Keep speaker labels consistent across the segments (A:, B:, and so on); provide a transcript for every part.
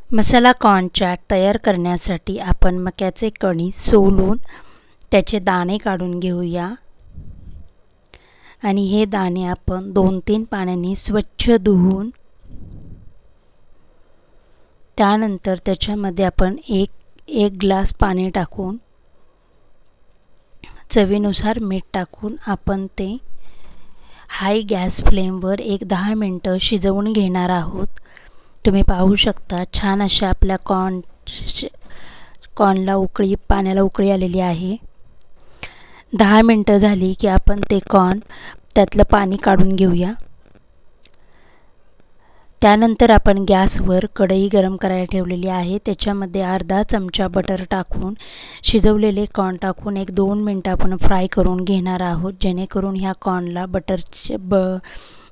A: मसाला corn chaat तयार करण्यासाठी आपण मक्याचे कणी सोलून त्याचे दाणे काढून घेऊया आणि हे दाणे आपण 2-3 पाण्याने स्वच्छ धुवून त्यानंतर त्याच्यामध्ये आपण एक ग्लास पाणी टाकून चवीनुसार मीठ टाकून आपण ते हाय गॅस फ्लेमवर 10 मिनिटे शिजवून घेणार आहोत। तुम्ही पाहू शकता छान अशा आपल्या कॉर्नला पाण्याला उकळी आलेली आहे। 10 मिनिटे झाली की आपण ते कॉर्न त्यातलं पाणी काढून घेऊया। त्यानंतर आपण गॅसवर कढई गरम करायला ठेवलेली आहे। त्याच्यामध्ये अर्धा चमचा बटर टाकून शिजवलेले कॉर्न टाकून 1-2 मिनिटे आपण फ्राय करून घेणार आहोत, जेणेकरून ह्या कॉर्नला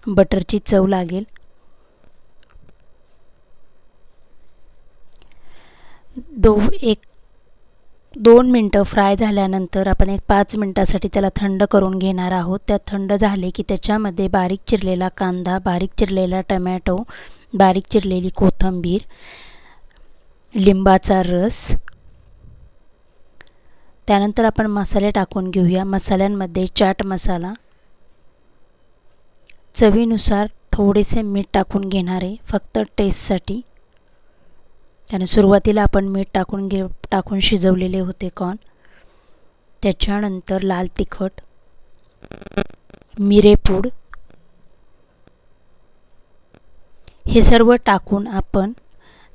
A: बटरची चव लागेल। 2 मिनिटे फ्राय झाल्यानंतर आपण 5 मिनिटांसाठी त्याला थंड करून घेणार आहोत। त्या थंड झाले की त्याच्यामध्ये बारीक चिरलेला कांदा, बारीक चिरलेला टोमॅटो, बारीक चिरलेली कोथिंबीर, लिंबाचा रस, त्यानंतर आपण मसाले टाकून घेऊया। मसाल्यांमध्ये चाट मसाला, चवीनुसार थोडेसे मीठ टाकून घेणार आहे फक्त टेस्टसाठी। त्याने सुरुवातीला आपण मीठ टाकून शिजवलेले होते कॉर्न। त्याच्यानंतर लाल तिखट, मिरेपूड हे सर्व टाकून आपण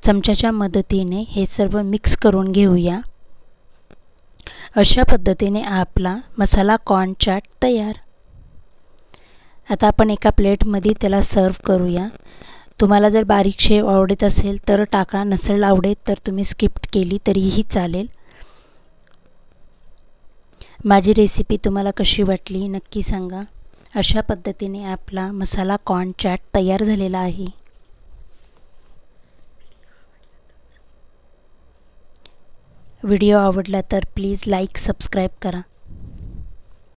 A: चमच्याच्या मदतीने हे सर्व मिक्स करून घेऊया। अशा पद्धतीने आपला मसाला कॉर्न चाट तयार। आता आपण एका प्लेटमध्ये त्याला सर्व करूया। तुम्हाला जर बारीक शेव आवडत असेल तर टाका, नसेल आवडत तर तुम्ही स्किप केली तरीही चालेल। माझी रेसिपी तुम्हाला कशी वाटली नक्की सांगा। अशा पद्धतीने आपला मसाला कॉर्न चाट तयार झालेला आहे। व्हिडिओ आवडला तर प्लीज लाईक सबस्क्राईब करा।